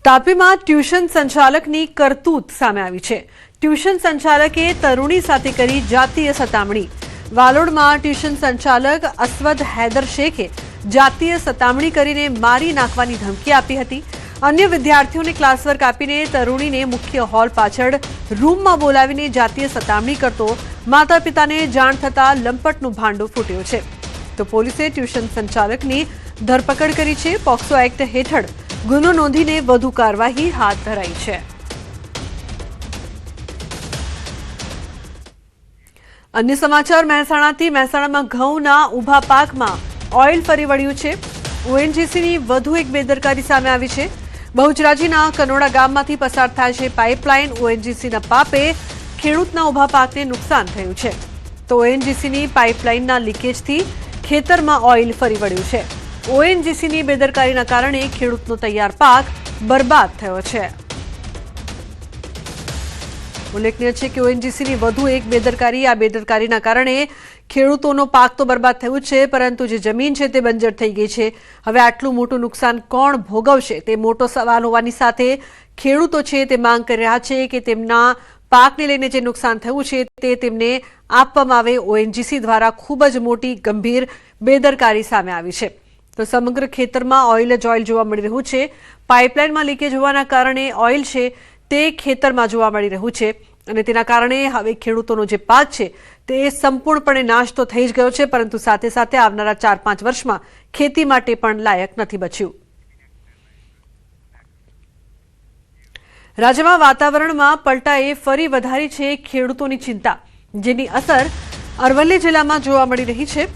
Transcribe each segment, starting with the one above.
તાપીમાં tuition સંચાલકની કરતૂત સામે આવી છે। ટ્યુશન સંચાલકે તરુણી સાથે કરી જાતીય સતામણી। વાલોડમાં ટ્યુશન સંચાલક અસવદ હૈદર શેખે જાતીય સતામણી કરીને મારી નાખવાની ધમકી આપી હતી। અન્ય વિદ્યાર્થીઓને ક્લાસવર્ક આપીને તરુણીને મુખ્ય હોલ પાછળ રૂમમાં બોલાવીને જાતીય સતામણી કરતો માતા પિતાને જાણ થતાં લંપટનું ભાંડું ફૂટ્યું છે। તો પોલીસે ટ્યુશન સંચાલકની ધરપકડ કરી છે। પોક્સો એક્ટ હેઠળ ગુનો નોંધીને વધુ કાર્યવાહી હાથ ધરાઈ છે। અન્ય સમાચાર મહેસાણાથી। મહેસાણામાં ઘઉંના ઊભા પાકમાં ઓઇલ ફરી વળ્યું છે। ઓએનજીસીની વધુ એક બેદરકારી સામે આવી છે। બહુચરાજીના કનોડા ગામમાંથી પસાર થાય છે પાઇપલાઇન। ઓએનજીસીના પાપે ખેડૂતના ઊભા પાકને નુકસાન થયું છે। તો ઓએનજીસીની પાઇપલાઇનના લીકેજથી ખેતરમાં ઓઇલ ફરી વળ્યું છે। ઓએનજીસીની બેદરકારીના કારણે ખેડૂતનો તૈયાર પાક બરબાદ થયો છે। ઉલ્લેખનીય છે કે ઓએનજીસીની વધુ એક બેદરકારી। આ બેદરકારીના કારણે ખેડૂતોનો પાક તો બરબાદ થયું છે, પરંતુ જે જમીન છે તે બંજર થઈ ગઈ છે। હવે આટલું મોટું નુકસાન કોણ ભોગવશે તે મોટો સવાલ હોવાની સાથે ખેડૂતો છે તે માંગ કરી રહ્યા છે કે તેમના પાકને લઈને જે નુકસાન થયું છે તે તેમને આપવામાં આવે। ઓએનજીસી દ્વારા ખૂબ જ મોટી ગંભીર બેદરકારી સામે આવી છે। તો સમગ્ર ખેતરમાં ઓઇલ જ ઓઇલ જોવા મળી રહ્યું છે। પાઇપલાઇનમાં લીકેજ હોવાના કારણે ઓઇલ છે તે ખેતરમાં જોવા મળી રહ્યું છે અને તેના કારણે હવે ખેડૂતોનો જે પાક છે તે સંપૂર્ણપણે નાશ તો થઈ જ ગયો છે, પરંતુ સાથે સાથે આવનારા 4-5 વર્ષમાં ખેતી માટે પણ લાયક નથી બચ્યું। રાજ્યમાં વાતાવરણમાં પલટાએ ફરી વધારી છે ખેડૂતોની ચિંતા, જેની અસર અરવલ્લી જિલ્લામાં જોવા મળી રહી છે।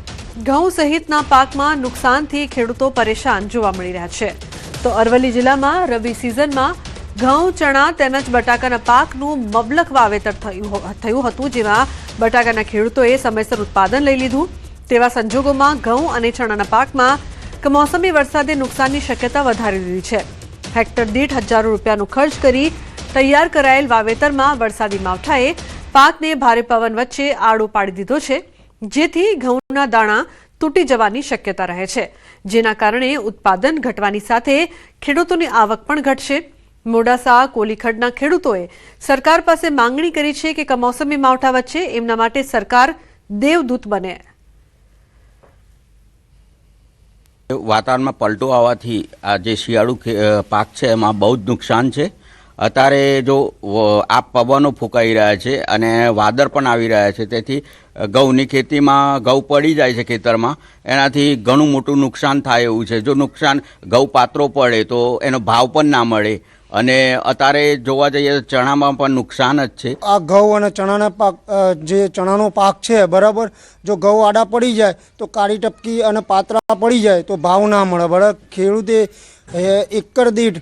ઘઉં સહિતના પાકમાં નુકસાનથી ખેડૂતો પરેશાન જોવા મળી રહ્યા છે। તો અરવલ્લી જિલ્લામાં રવિ સિઝનમાં ઘઉં, ચણા તેમજ બટાકાના પાકનું મબલખ વાવેતર થયું હતું, જેમાં બટાકાના ખેડૂતોએ સમયસર ઉત્પાદન લઈ લીધું। તેવા સંજોગોમાં ઘઉં અને ચણાના પાકમાં કમોસમી વરસાદે નુકસાનની શક્યતા વધારી દીધી છે। હેક્ટર દીઠ હજારો રૂપિયાનો ખર્ચ કરી તૈયાર કરાયેલ વાવેતરમાં વરસાદી માવઠાએ પાકને ભારે પવન વચ્ચે આડો પાડી દીધો છે, જેથી ઘઉંના દાણા તૂટી જવાની શક્યતા રહે છે, જેના કારણે ઉત્પાદન ઘટવાની સાથે ખેડૂતોની આવક પણ ઘટશે। મોડાસા કોલીખડના ખેડૂતોએ સરકાર પાસે માંગણી કરી છે કે કમોસમી માવઠા વચ્ચે એમના માટે સરકાર દેવદૂત બને। વાતાવરણમાં પલટો આવવાથી આ જે શિયાળુ પાક છે એમાં બહુ જ નુકસાન છે। અત્યારે જો આ પવનો ફૂંકાઈ રહ્યા છે અને વાદળ પણ આવી રહ્યા છે, તેથી ઘઉંની ખેતીમાં ઘઉં પડી જાય છે ખેતરમાં, એનાથી ઘણું મોટું નુકસાન થાય એવું છે। જો નુકસાન ઘઉં પાત્રો પડે તો એનો ભાવ પણ ના મળે અને અત્યારે જોવા જઈએ તો ચણામાં પણ નુકસાન જ છે। આ ઘઉં અને ચણાના પાક, જે ચણાનો પાક છે બરાબર, જો ઘઉં આડા પડી જાય તો કાળી ટપકી અને પાતરા પડી જાય તો ભાવ ના મળે બરાબર। ખેડૂતે એકર દીઠ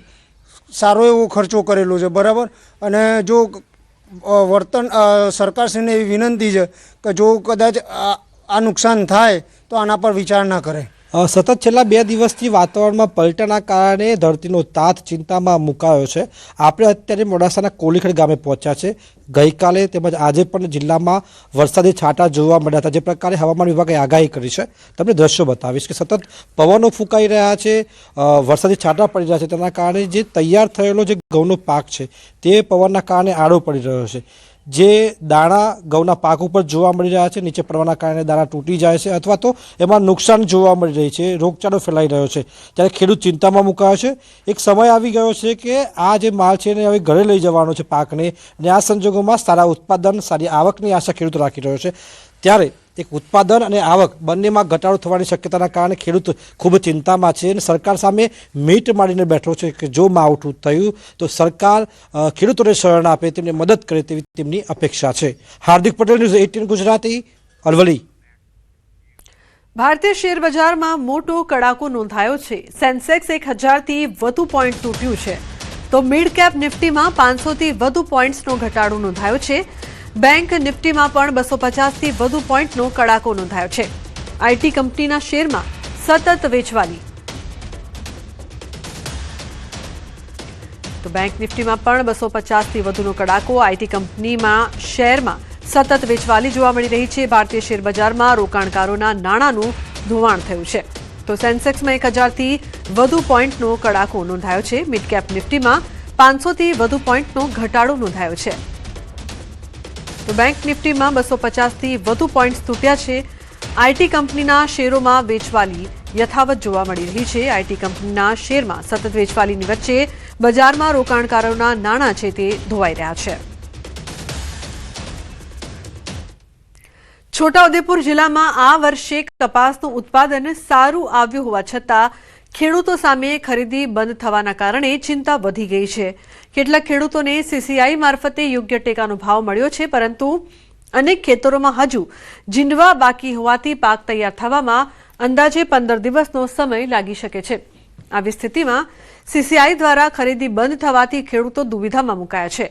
સારો એવો ખર્ચો કરેલો છે બરાબર। અને જો વર્તન સરકારશ્રીને એવી વિનંતી છે કે જો કદાચ આ નુકસાન થાય તો આના પર વિચાર ના કરે। સતત છેલ્લા 2 દિવસથી વાતાવરણમાં પલટાના કારણે ધરતીનો તાત ચિંતામાં મુકાયો છે। આપણે અત્યારે મોડાસાના કોલીખડ ગામે પહોંચ્યા છે। ગઈકાલે તેમજ આજે પણ જિલ્લામાં વરસાદી છાંટા જોવા મળ્યા હતા। જે પ્રકારે હવામાન વિભાગે આગાહી કરી છે, તમને દ્રશ્યો બતાવીશ કે સતત પવનો ફૂંકાઈ રહ્યા છે, વરસાદી છાંટા પડી રહ્યા છે, તેના કારણે જે તૈયાર થયેલો જે ઘઉંનો પાક છે તે પવનના કારણે આડો પડી રહ્યો છે। જે દાણા ઘઉંના પાક ઉપર જોવા મળી રહ્યા છે, નીચે પડવાના કારણે દાણા તૂટી જાય છે અથવા તો એમાં નુકસાન જોવા મળી રહી છે, રોગચાળો ફેલાઈ રહ્યો છે, ત્યારે ખેડૂત ચિંતામાં મુકાયો છે। એક સમય આવી ગયો છે કે આ જે માલ છે એને હવે ઘરે લઈ જવાનો છે પાકને, અને આ સંજોગોમાં સારા ઉત્પાદન, સારી આવકની આશા ખેડૂત રાખી રહ્યો છે। ત્યારે એક ઉત્પાદન અને આવક બંનેમાં ઘટાડો થવાની શક્યતાના કારણે ખેડૂત ખૂબ ચિંતામાં છે અને સરકાર સામે મીટ માંડીને બેઠો છે કે જો માવઠું થયું તો સરકાર ખેડૂતોને શરણ આપે, તેમને મદદ કરે તેવી તેમની અપેક્ષા છે। હાર્દિક પટેલ, ન્યૂઝ 18 ગુજરાતી, અરવલ્લી। ભારતીય શેર બજારમાં મોટો કડાકો નોંધાયો છે। સેન્સેક્સ 1000થી વધુ પોઈન્ટ તૂટ્યું છે, તો મિડ કેપ નિફ્ટીમાં 500થી વધુ પોઈન્ટ્સનો ઘટાડો નોંધાયો છે। બેંક નિફ્ટીમાં પણ 250થી વધુ પોઈન્ટનો કડાકો નોંધાયો છે। આઈટી કંપનીના શેરમાં સતત વેચવાલી। તો બેંક નિફ્ટીમાં પણ 250થી વધુનો કડાકો। આઈટી કંપનીમાં શેરમાં સતત વેચવાલી જોવા મળી રહી છે। ભારતીય શેર બજારમાં રોકાણકારોના નાણાંનું ધોવાણ થયું છે। તો સેન્સેક્સમાં 1000થી વધુ પોઈન્ટનો કડાકો નોંધાયો છે. મિડ કેપ નિફ્ટીમાં 500થી વધુ પોઈન્ટનો ઘટાડો નોંધાયો છે. તો બેંક નિફ્ટીમાં 250થી વધુ પોઈન્ટ્સ તૂટ્યા છે. આઈટી કંપનીના શેરોમાં વેચવાલી યથાવત જોવા મળી રહી છે. આઈટી કંપનીના શેરમાં સતત વેચવાલીની વચ્ચે બજારમાં રોકાણકારોના નાણાં છે તે ધોવાઈ રહ્યા છે. છોટાઉદેપુર જિલ્લામાં આ વર્ષે કપાસનું ઉત્પાદન સારું આવ્યું હોવા છતાં ખેડૂતો સામે ખરીદી બંધ થવાના કારણે ચિંતા વધી ગઈ છે. કેટલાક ખેડૂતોને સીસીઆઈ મારફતે યોગ્ય ટેકાનો ભાવ મળ્યો છે, પરંતુ અનેક ખેતરોમાં હજુ જીંડવા બાકી હોવાથી પાક તૈયાર થવામાં અંદાજે 15 દિવસનો સમય લાગી શકે છે. આવી સ્થિતિમાં સીસીઆઈ દ્વારા ખરીદી બંધ થવાથી ખેડૂતો દુવિધામાં મુકાયા છે.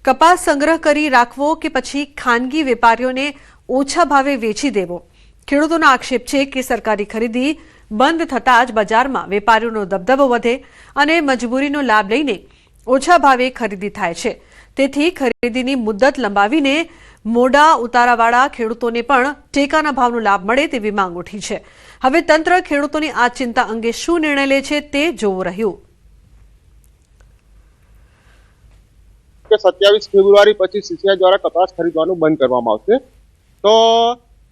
કપાસ સંગ્રહ કરી રાખવો કે પછી ખાનગી વેપારીઓને ઓછા ભાવે વેચી દેવો? ખેડૂતોનો આક્ષેપ છે કે સરકારી ખરીદી બંધ થતાં જ બજારમાં વેપારીઓનો દબદબો વધે અને મજબૂરીનો લાભ લઈને ઓછા ભાવે ખરીદી થાય છે. તેથી ખરીદીની મુદ્દત લંબાવીને મોડા ઉતારાવાળા ખેડૂતોને પણ ટેકાના ભાવનો લાભ મળે તેવી માંગ ઉઠી છે. હવે તંત્ર ખેડૂતોની આ ચિંતા અંગે શું નિર્ણય લે છે તે જોવું રહ્યું. 27 ફેબ્રુઆરી પછી સીસીઆઈ દ્વારા કપાસ ખરીદવાનું બંધ કરવામાં આવશે. તો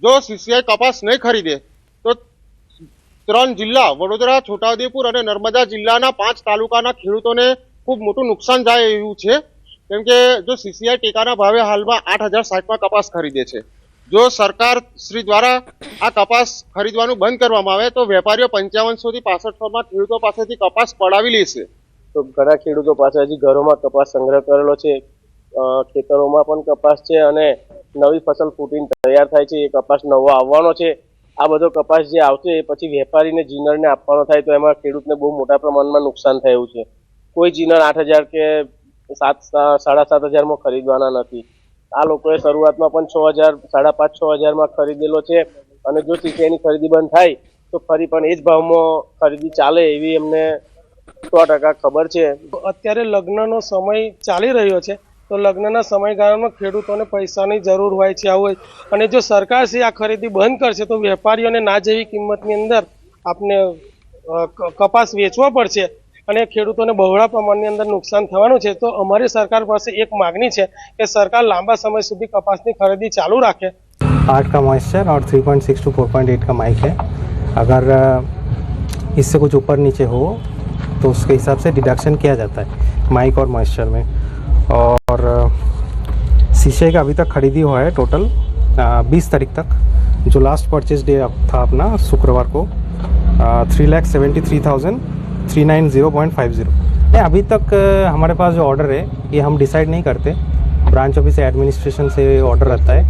જો સીસીઆઈ કપાસ નહીં ખરીદે તો 3 જિલ્લા વડોદરા, છોટાઉદેપુર અને નર્મદા જિલ્લાના 5 તાલુકાના ખેડૂતોને ખૂબ મોટું નુકસાન જાય એવું છે. કેમ કે જો સીસીઆઈ ટેકાના ભાવે હાલમાં 8060માં કપાસ ખરીદે છે. જો સરકાર શ્રી દ્વારા આ કપાસ ખરીદવાનું બંધ કરવામાં આવે તો વેપારીઓ 5500 થી 6500માં ખેડૂતો પાસેથી કપાસ પડાવી લેશે. તો ઘણા ખેડૂતો પાસે હજી ઘરોમાં કપાસ સંગ્રહ કરેલો છે, ખેતરોમાં પણ કપાસ છે અને નવી ફસલ ફૂટીને તૈયાર થાય છે. એ કપાસ નવો આવવાનો છે. આ બધો કપાસ જે આવશે એ પછી વેપારીને જીનરને આપવાનો થાય તો એમાં ખેડૂતને બહુ મોટા પ્રમાણમાં નુકસાન થયું છે. કોઈ જીનર 8000 કે 7,500 ખરીદવાના નથી. આ લોકોએ શરૂઆતમાં પણ 6000, 5,500-6000 ખરીદેલો છે અને જો સીસીઆઈની ખરીદી બંધ થાય તો ફરી પણ એ જ ભાવમાં ખરીદી ચાલે એવી એમને 100% ખબર છે. અત્યારે લગ્નનો સમય ચાલી રહ્યો છે તો લગ્નના સમયગાળામાં ખેડૂતોને પૈસાની જરૂર હોય છે આવું, અને જો સરકાર છે આ ખરીદી બંધ કરશે તો વેપારીઓને ના જેવી કિંમતની અંદર આપને કપાસ વેચવો પડશે અને ખેડૂતોને બહોળા પ્રમાણની અંદર નુકસાન થવાનું છે. તો અમારી સરકાર પાસે એક માગણી છે કે સરકાર લાંબા સમય સુધી કપાસની खरीदी चालू रखे. 8 का मॉइस्चर और 3.6 टू 4.8 का माइक है. अगर इससे कुछ ऊपर नीचे हो तो उसके हिसाब से डिडक्शन किया जाता है माइक और मॉइस्चर में. और शीशे का अभी तक खरीदी हुआ है टोटल 20 तारीख तक. जो लास्ट परचेज डे था अपना शुक्रवार को 3,73,390.50. अभी तक हमारे पास जो ऑर्डर है ये हम डिसाइड नहीं करते, ब्रांच ऑफिस एडमिनिस्ट्रेशन से ऑर्डर रहता है.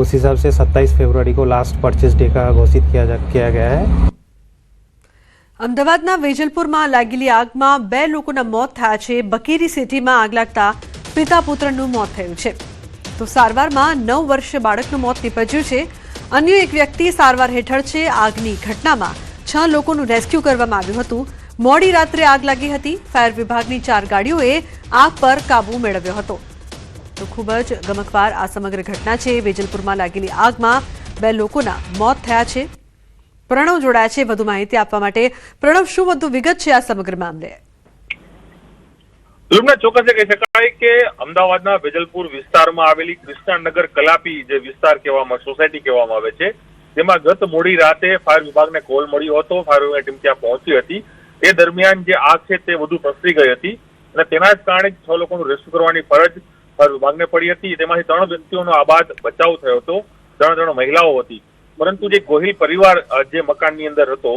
उस हिसाब से 27 फरवरी को लास्ट परचेज डे का घोषित किया गया है. અમદાવાદના વેજલપુરમાં લાગેલી આગમાં 2 લોકોના મોત થયા છે. બકેરી સિટીમાં આગ લાગતા પિતા પુત્રનું મોત થયું છે. તો સારવારમાં 9 વર્ષીય બાળકનું મોત નીપજ્યું છે. અન્ય એક વ્યક્તિ સારવાર હેઠળ છે. આગની ઘટનામાં 6 લોકોનું રેસ્ક્યુ કરવામાં આવ્યું હતું. મોડી રાત્રે આગ લાગી હતી. ફાયર વિભાગની 4 ગાડીઓએ આગ પર કાબુ મેળવ્યો હતો. તો ખૂબ જ ગમકવાર આ સમગ્ર ઘટના છે. વેજલપુરમાં લાગેલી આગમાં 2 લોકોના મોત થયા છે. પ્રણવ જોડાયા છે વધુ માહિતી આપવા માટે. પ્રણવ, શું વધુ વિગત છે આ સમગ્ર મામલે? ચોક્કસ કહી શકાય કે અમદાવાદના વેજલપુર વિસ્તારમાં આવેલી કૃષ્ણનગર કલાપી જે વિસ્તાર કહેવામાં, સોસાયટી કહેવામાં આવે છે, તેમાં ગત મોડી રાતે ફાયર વિભાગને કોલ મળ્યો હતો. ફાયર વિભાગની ટીમ ત્યાં પહોંચી હતી. તે દરમિયાન જે આગ છે તે વધુ પ્રસરી ગઈ હતી અને તેના જ કારણે 6 લોકોનું રેસ્ક્યુ કરવાની ફરજ ફાયર વિભાગને પડી હતી. તેમાંથી 3 વ્યક્તિઓનો આબાદ બચાવ થયો હતો. 3 મહિલાઓ હતી. પરંતુ જે ગોહિલ પરિવાર જે મકાનની અંદર હતો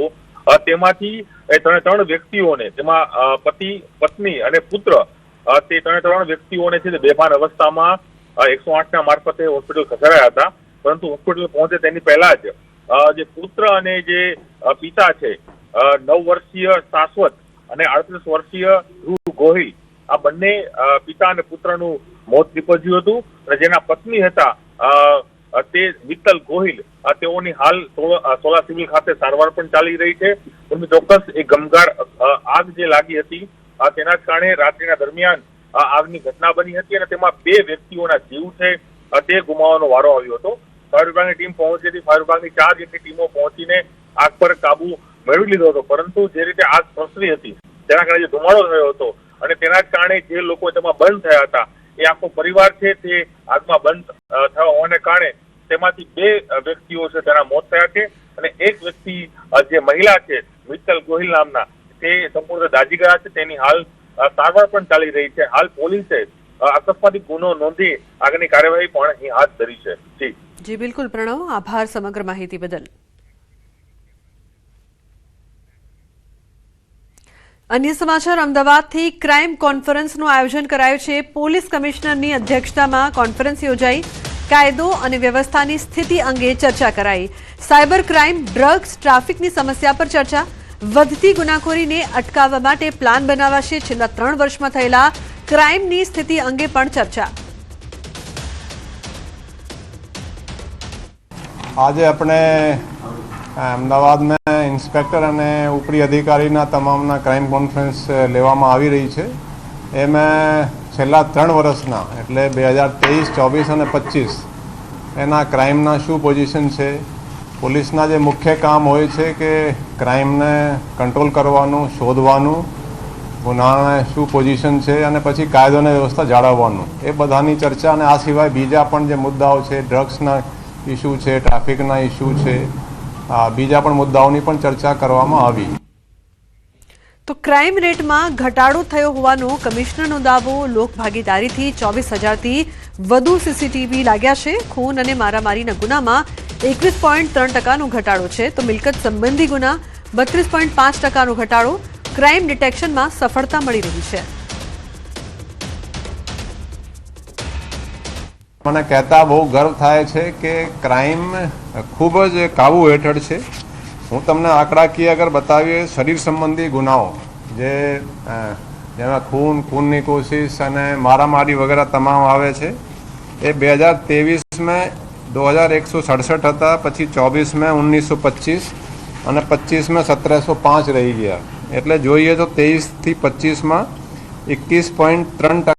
તેમાંથી 3 વ્યક્તિઓને, તેમાં પતિ, પત્ની અને પુત્ર, તે 3 વ્યક્તિઓને છે બેભાન અવસ્થામાં 108ના મારફતે હોસ્પિટલ ખસેડાયા હતા. પરંતુ હોસ્પિટલ પહોંચે તેની પહેલા જ જે પુત્ર અને જે પિતા છે, 9 વર્ષીય શાશ્વત અને 38 વર્ષીય ધ્રુવ ગોહિલ, આ બંને પિતા અને પુત્રનું મોત નીપજ્યું હતું. અને જેના પત્ની હતા તે વિત્તલ ગોહિલ, તેઓની હાલ સોલા સિવિલ ખાતે સારવાર પણ ચાલી રહી છે. ચોક્કસ એ ગમગાર આગ જે લાગી હતી તેના જ કારણે રાત્રિના દરમિયાન આગની ઘટના બની હતી અને તેમાં 2 વ્યક્તિઓના જીવ છે તે ગુમાવવાનો વારો આવ્યો હતો. ફાયર વિભાગની ટીમ પહોંચી હતી. ફાયર વિભાગની 4 જેટલી ટીમો પહોંચીને આગ પર કાબુ મેળવી લીધો હતો, પરંતુ જે રીતે આગ પ્રસરી હતી તેના કારણે જે ધુમાડો થયો હતો અને તેના જ કારણે જે લોકો તેમાં બંધ થયા હતા એ આખો પરિવાર છે તે આગમાં બંધ થવા હોવાને કારણે તેમાંથી 2 વ્યક્તિઓ છે તેના મોત થયા છે અને એક વ્યક્તિ જે મહિલા છે મિત્તલ ગોહિલ નામના તે સંપૂર્ણ દાઝી ગયા છે. તેની હાલ સારવાર પણ ચાલી રહી છે. હાલ પોલીસે અકસ્માતી ગુનો નોંધી આગળની કાર્યવાહી પણ અહીં હાથ ધરી છે. જી બિલકુલ પ્રણવ, આભાર સમગ્ર માહિતી બદલ. અન્ય સમાચાર, અમદાવાદથી ક્રાઇમ કોન્ફરન્સનું આયોજન કરાયું છે. પોલીસ કમિશનરની અધ્યક્ષતામાં કોન્ફરન્સ યોજાઈ. કાયદો અને વ્યવસ્થાની સ્થિતિ અંગે ચર્ચા કરાઈ. સાયબર ક્રાઇમ, ડ્રગ્સ, ટ્રાફિકની સમસ્યા પર ચર્ચા. વધતી ગુનાખોરીને અટકાવવા માટે પ્લાન બનાવાશે. છેલ્લા 3 વર્ષમાં થયેલા ક્રાઇમની સ્થિતિ અંગે પણ ચર્ચા. આજે આપણે અમદાવાદ में ઇન્સ્પેક્ટર અને ઉપરી અધિકારીના તમામના ક્રાઇમ કોન્ફરન્સ લેવામાં આવી રહી છે. એમાં છેલ્લા 3 વર્ષના એટલે 2023, 24 અને 25 એના ક્રાઇમના શું પોઝિશન છે, પોલીસના જે મુખ્ય કામ હોય છે કે ક્રાઇમને કંટ્રોલ કરવાનું, શોધવાનું, ગુનાને શું પોઝિશન છે અને પછી કાયદો અને વ્યવસ્થા જાળવવાનું, એ બધાની ચર્ચા. અને આ સિવાય બીજા પણ જે મુદ્દાઓ છે, ડ્રગ્સના ઇસ્યુ છે, ટ્રાફિકના ઇસ્યુ છે, બીજા પણ મુદ્દાઓની પણ ચર્ચા કરવામાં આવી. તો ક્રાઇમ રેટમાં ઘટાડો થયો હોવાનો કમિશનરનો દાવો. લોકભાગીદારીથી 24,000થી વધુ સીસીટીવી લાગ્યા છે. ખૂન અને મારામારીના ગુનામાં 21.3% ઘટાડો છે, તો મિલકત સંબંધી ગુના 32.5% ઘટાડો. ક્રાઇમ ડિટેક્શનમાં સફળતા મળી રહી છે. મને કહેતા બહુ ગર્વ થાય છે કે ક્રાઇમ ખૂબ જ કાબુ હેઠળ છે. હું તમને આંકડાકીય અગર બતાવીએ, શરીર સંબંધી ગુનાઓ જેમાં ખૂનની કોશિશ અને મારામારી વગેરે તમામ આવે છે, એ 2023 2167 હતા, પછી 24 1925 અને 25 1705 રહી ગયા. એટલે જોઈએ તો 23 થી 25 21.3%